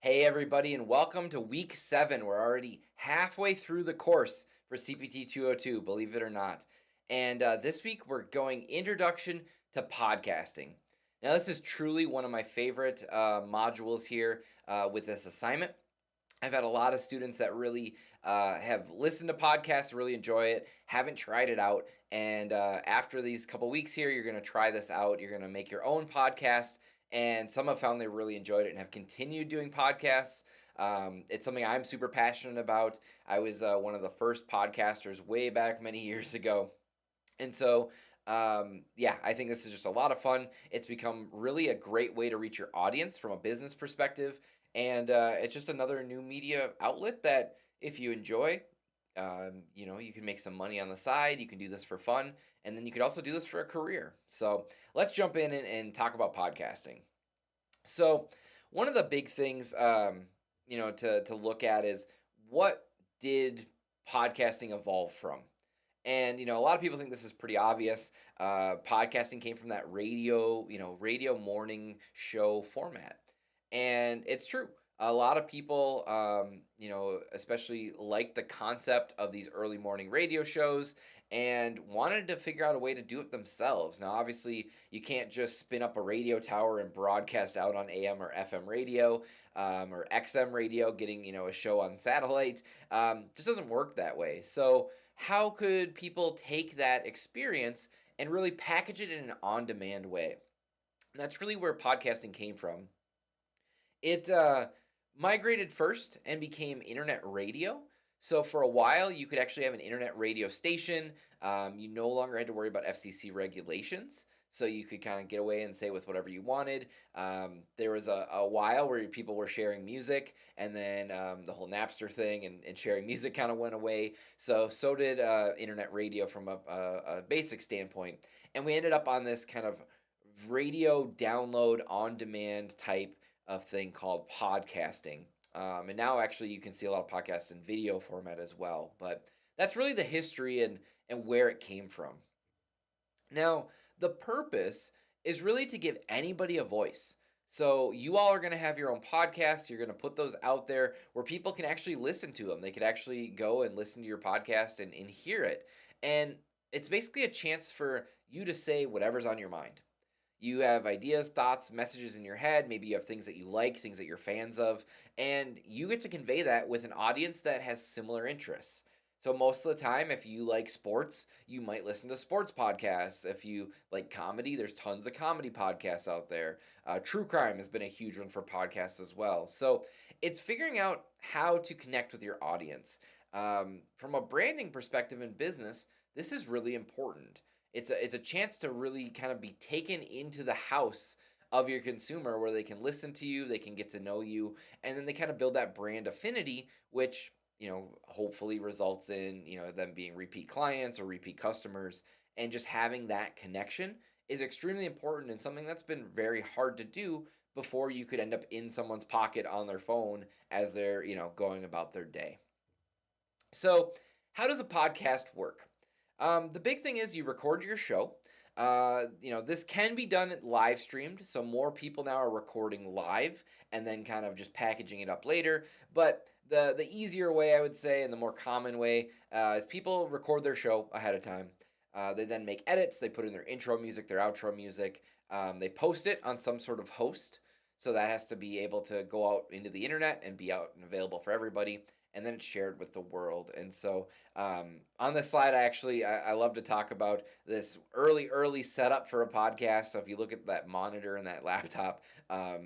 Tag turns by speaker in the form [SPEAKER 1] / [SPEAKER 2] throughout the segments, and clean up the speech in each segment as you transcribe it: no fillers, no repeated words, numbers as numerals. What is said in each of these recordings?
[SPEAKER 1] Hey, everybody, and welcome to week 7. We're already halfway through the course for CPT 202, believe it or not. And this week, we're going Introduction to Podcasting. Now, this is truly one of my favorite modules here with this assignment. I've had a lot of students that really have listened to podcasts, really enjoy it, haven't tried it out. And after these couple weeks here, you're going to try this out. You're going to make your own podcast. And some have found they really enjoyed it and have continued doing podcasts. It's something I'm super passionate about. I was one of the first podcasters way back many years ago. And so, yeah, I think this is just a lot of fun. It's become really a great way to reach your audience from a business perspective. And it's just another new media outlet that if you enjoy, you can make some money on the side. You can do this for fun. And then you could also do this for a career. So let's jump in and talk about podcasting. So one of the big things, to look at is what did podcasting evolve from? And a lot of people think this is pretty obvious. Podcasting came from that radio morning show format, and it's true. A lot of people, especially like the concept of these early morning radio shows and wanted to figure out a way to do it themselves. Now, obviously, you can't just spin up a radio tower and broadcast out on AM or FM radio or XM radio, getting, a show on satellite. Just doesn't work that way. So, how could people take that experience and really package it in an on-demand way? And that's really where podcasting came from. It migrated first and became internet radio. So for a while, you could actually have an internet radio station. You no longer had to worry about FCC regulations. So you could kind of get away and say with whatever you wanted. There was a while where people were sharing music, and then the whole Napster thing and sharing music kind of went away. So did internet radio from a basic standpoint. And we ended up on this kind of radio download on demand type of thing called podcasting. And now actually you can see a lot of podcasts in video format as well. But that's really the history and where it came from. Now, the purpose is really to give anybody a voice. So you all are going to have your own podcasts. You're going to put those out there where people can actually listen to them. They could actually go and listen to your podcast and hear it. And it's basically a chance for you to say whatever's on your mind. You have ideas, thoughts, messages in your head. Maybe you have things that you like, things that you're fans of, and you get to convey that with an audience that has similar interests. So most of the time, if you like sports, you might listen to sports podcasts. If you like comedy, there's tons of comedy podcasts out there. True crime has been a huge one for podcasts as well. So it's figuring out how to connect with your audience. From a branding perspective in business, this is really important. It's a chance to really kind of be taken into the house of your consumer where they can listen to you, they can get to know you, and then they kind of build that brand affinity, which, hopefully results in, them being repeat clients or repeat customers. And just having that connection is extremely important and something that's been very hard to do before you could end up in someone's pocket on their phone as they're, going about their day. So, how does a podcast work? The big thing is you record your show. This can be done live streamed, so more people now are recording live and then kind of just packaging it up later. But the easier way, I would say, and the more common way is people record their show ahead of time. They then make edits. They put in their intro music, their outro music. They post it on some sort of host. So that has to be able to go out into the internet and be out and available for everybody. And then it's shared with the world. And so on this slide, I love to talk about this early setup for a podcast. So if you look at that monitor and that laptop,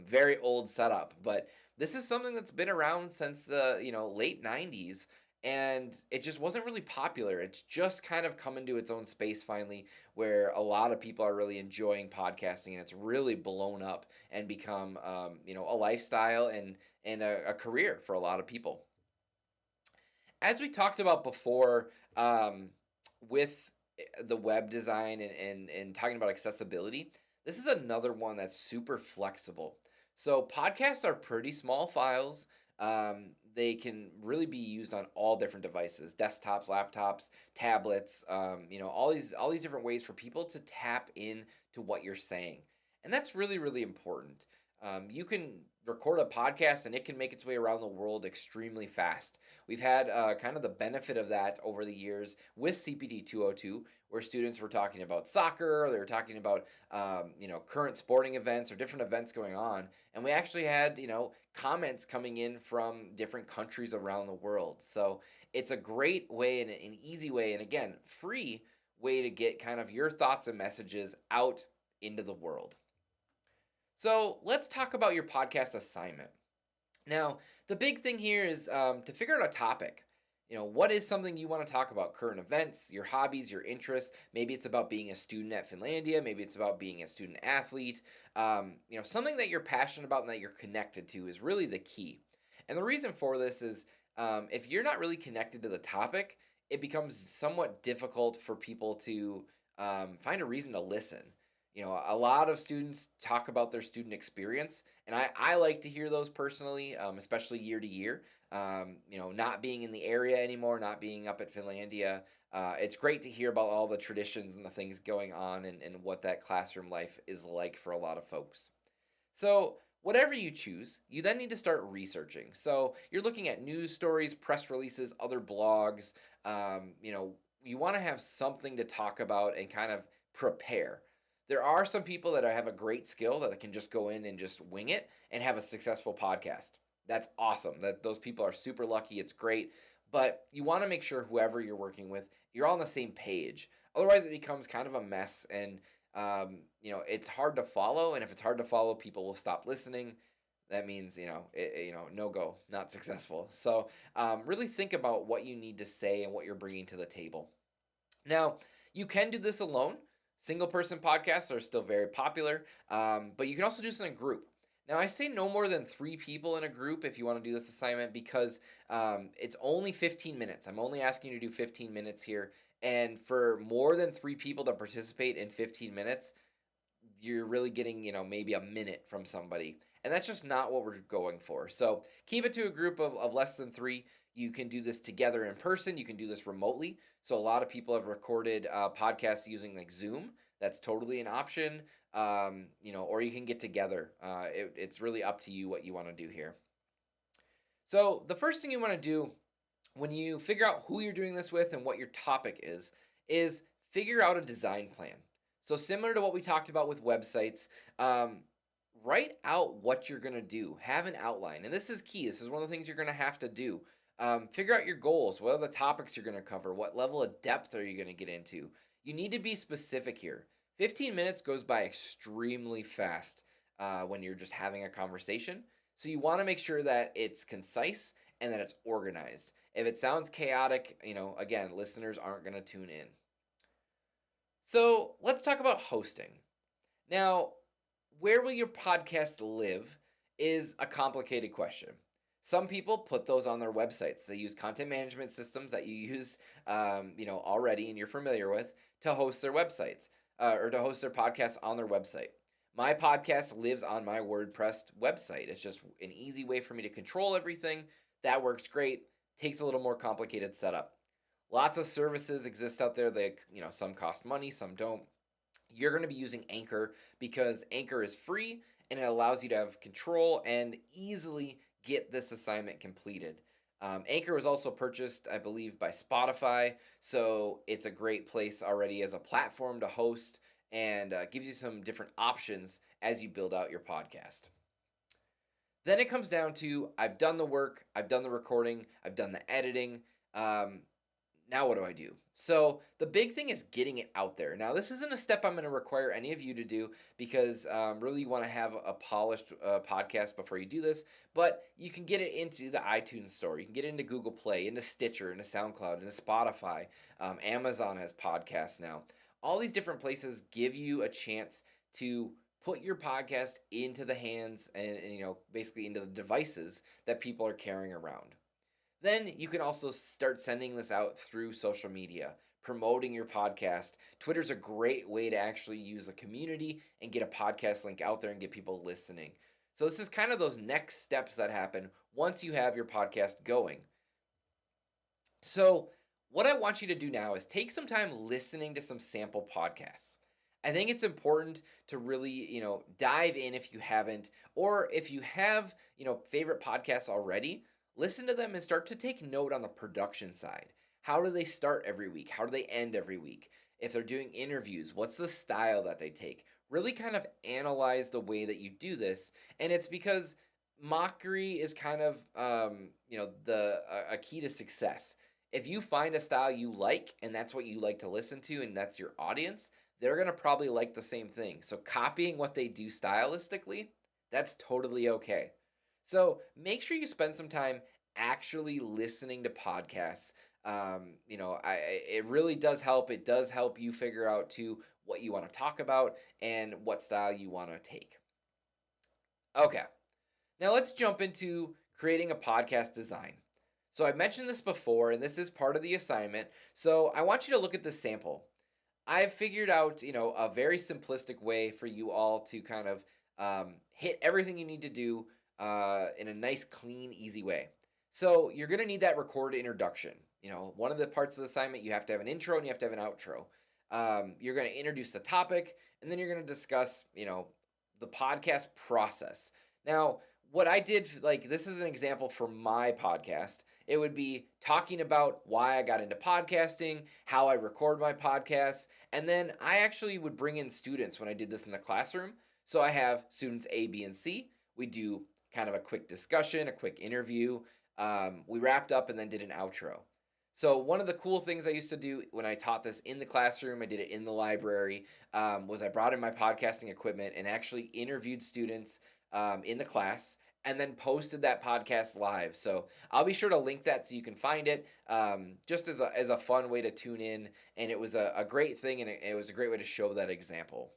[SPEAKER 1] very old setup. But this is something that's been around since the late 90s. And it just wasn't really popular. It's just kind of come into its own space finally, where a lot of people are really enjoying podcasting, and it's really blown up and become, a lifestyle and a career for a lot of people. As we talked about before, with the web design and talking about accessibility, this is another one that's super flexible. So podcasts are pretty small files. They can really be used on all different devices: desktops, laptops, tablets. All these different ways for people to tap in to what you're saying, and that's really really important. You can record a podcast and it can make its way around the world extremely fast. We've had kind of the benefit of that over the years with CPT 202, where students were talking about soccer, or they were talking about current sporting events or different events going on, and we actually had comments coming in from different countries around the world. So it's a great way and an easy way, and again, free way to get kind of your thoughts and messages out into the world. So let's talk about your podcast assignment. Now, the big thing here is to figure out a topic. What is something you want to talk about? Current events, your hobbies, your interests. Maybe it's about being a student at Finlandia. Maybe it's about being a student athlete. Something that you're passionate about and that you're connected to is really the key. And the reason for this is if you're not really connected to the topic, it becomes somewhat difficult for people to find a reason to listen. A lot of students talk about their student experience, and I like to hear those personally, especially year to year. Not being in the area anymore, not being up at Finlandia, it's great to hear about all the traditions and the things going on and what that classroom life is like for a lot of folks. So, whatever you choose, you then need to start researching. So, you're looking at news stories, press releases, other blogs. You want to have something to talk about and kind of prepare. There are some people that have a great skill that can just go in and just wing it and have a successful podcast. That's awesome. That those people are super lucky. It's great. But you want to make sure whoever you're working with, you're all on the same page. Otherwise, it becomes kind of a mess, and it's hard to follow. And if it's hard to follow, people will stop listening. That means no go, not successful. So really think about what you need to say and what you're bringing to the table. Now, you can do this alone. Single person podcasts are still very popular, but you can also do this in a group. Now, I say no more than 3 people in a group if you want to do this assignment, because it's only 15 minutes. I'm only asking you to do 15 minutes here. And for more than 3 people to participate in 15 minutes, you're really getting, maybe a minute from somebody. And that's just not what we're going for. So keep it to a group of less than 3. You can do this together in person. You can do this remotely. So a lot of people have recorded podcasts using like Zoom. That's totally an option. Or you can get together. It's really up to you what you want to do here. So the first thing you want to do when you figure out who you're doing this with and what your topic is figure out a design plan. So similar to what we talked about with websites, write out what you're going to do. Have an outline. And this is key. This is one of the things you're going to have to do. Figure out your goals. What are the topics you're going to cover? What level of depth are you going to get into? You need to be specific here. 15 minutes goes by extremely fast when you're just having a conversation. So you want to make sure that it's concise and that it's organized. If it sounds chaotic, again, listeners aren't going to tune in. So let's talk about hosting. Now, where will your podcast live is a complicated question. Some people put those on their websites. They use content management systems that you use, already and you're familiar with to host their websites or to host their podcasts on their website. My podcast lives on my WordPress website. It's just an easy way for me to control everything. That works great. Takes a little more complicated setup. Lots of services exist out there. They, some cost money, some don't. You're going to be using Anchor because Anchor is free and it allows you to have control and easily get this assignment completed. Anchor was also purchased, I believe, by Spotify, so it's a great place already as a platform to host and gives you some different options as you build out your podcast. Then it comes down to, I've done the work, I've done the recording, I've done the editing. Now what do I do? So the big thing is getting it out there. Now this isn't a step I'm going to require any of you to do because really you want to have a polished podcast before you do this, but you can get it into the iTunes store. You can get it into Google Play, into Stitcher, into SoundCloud, into Spotify. Amazon has podcasts now. All these different places give you a chance to put your podcast into the hands and basically into the devices that people are carrying around. Then you can also start sending this out through social media, promoting your podcast. Twitter's a great way to actually use a community and get a podcast link out there and get people listening. So this is kind of those next steps that happen once you have your podcast going. So what I want you to do now is take some time listening to some sample podcasts. I think it's important to really, dive in if you haven't, or if you have, favorite podcasts already, listen to them and start to take note on the production side. How do they start every week? How do they end every week? If they're doing interviews, what's the style that they take? Really kind of analyze the way that you do this. And it's because mockery is kind of, a key to success. If you find a style you like and that's what you like to listen to and that's your audience, they're going to probably like the same thing. So copying what they do stylistically, that's totally okay. So make sure you spend some time actually listening to podcasts. It really does help. It does help you figure out too what you want to talk about and what style you want to take. Okay, now let's jump into creating a podcast design. So I mentioned this before, and this is part of the assignment. So I want you to look at this sample. I've figured out, a very simplistic way for you all to kind of hit everything you need to do in a nice, clean, easy way. So you're going to need that recorded introduction. One of the parts of the assignment, you have to have an intro and you have to have an outro. You're going to introduce the topic, and then you're going to discuss, the podcast process. Now, what I did, like, this is an example for my podcast. It would be talking about why I got into podcasting, how I record my podcasts, and then I actually would bring in students when I did this in the classroom. So I have students A, B, and C. We do kind of a quick discussion, a quick interview. We wrapped up and then did an outro. So one of the cool things I used to do when I taught this in the classroom, I did it in the library, was I brought in my podcasting equipment and actually interviewed students in the class and then posted that podcast live. So I'll be sure to link that so you can find it, just as a fun way to tune in. And it was a great thing, and it was a great way to show that example.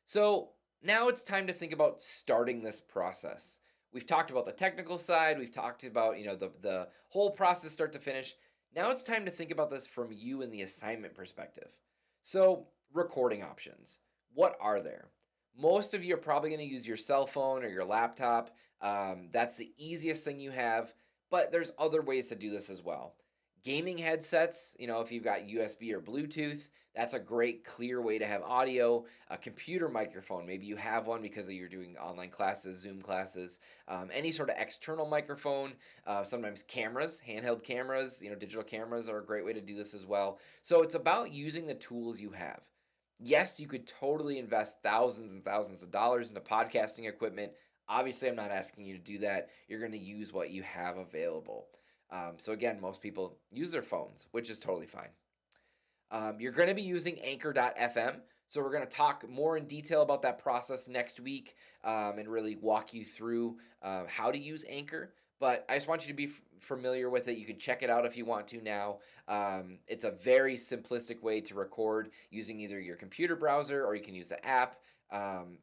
[SPEAKER 1] So now it's time to think about starting this process. We've talked about the technical side. We've talked about, the whole process start to finish. Now it's time to think about this from you and the assignment perspective. So recording options, what are there? Most of you are probably going to use your cell phone or your laptop. That's the easiest thing you have, but there's other ways to do this as well. Gaming headsets, if you've got USB or Bluetooth, that's a great clear way to have audio. A computer microphone, maybe you have one because you're doing online classes, Zoom classes, any sort of external microphone. Sometimes cameras, handheld cameras, digital cameras are a great way to do this as well. So it's about using the tools you have. Yes, you could totally invest thousands and thousands of dollars into podcasting equipment. Obviously, I'm not asking you to do that. You're going to use what you have available. So again, most people use their phones, which is totally fine. You're going to be using anchor.fm. So we're going to talk more in detail about that process next week, and really walk you through how to use Anchor. But I just want you to be familiar with it. You can check it out if you want to now. It's a very simplistic way to record using either your computer browser or you can use the app.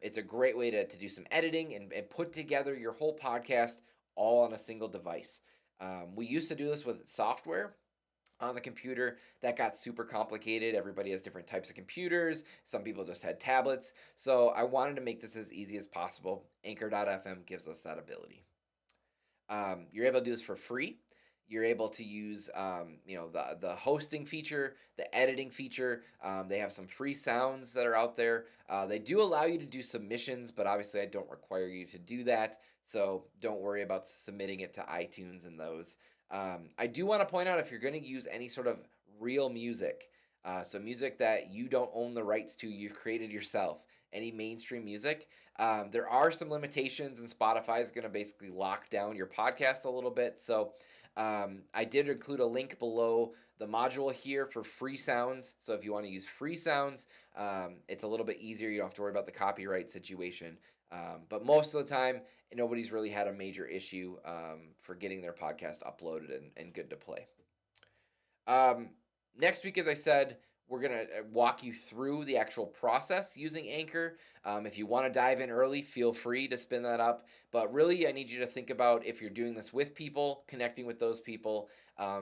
[SPEAKER 1] It's a great way to do some editing and put together your whole podcast all on a single device. We used to do this with software on the computer. That got super complicated. Everybody has different types of computers. Some people just had tablets. So I wanted to make this as easy as possible. Anchor.fm gives us that ability. You're able to do this for free. You're able to use, the hosting feature, the editing feature. They have some free sounds that are out there. They do allow you to do submissions, but obviously I don't require you to do that. So don't worry about submitting it to iTunes and those. I do want to point out, if you're going to use any sort of real music, so music that you don't own the rights to, you've created yourself, any mainstream music, there are some limitations, and Spotify is going to basically lock down your podcast a little bit. So I did include a link below the module here for free sounds. So if you want to use free sounds, it's a little bit easier. You don't have to worry about the copyright situation. But most of the time, nobody's really had a major issue for getting their podcast uploaded and good to play. Next week, as I said, we're going to walk you through the actual process using Anchor. If you want to dive in early, feel free to spin that up. But really, I need you to think about, if you're doing this with people, connecting with those people,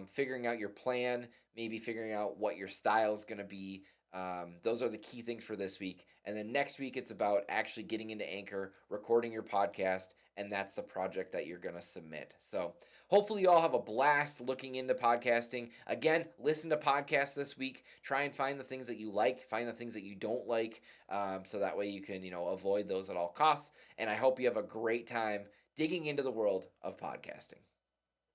[SPEAKER 1] figuring out your plan, maybe figuring out what your style is going to be. Those are the key things for this week. And then next week, it's about actually getting into Anchor, recording your podcast, and that's the project that you're going to submit. So hopefully, you all have a blast looking into podcasting. Again, listen to podcasts this week. Try and find the things that you like, find the things that you don't like, so that way you can, avoid those at all costs. And I hope you have a great time digging into the world of podcasting.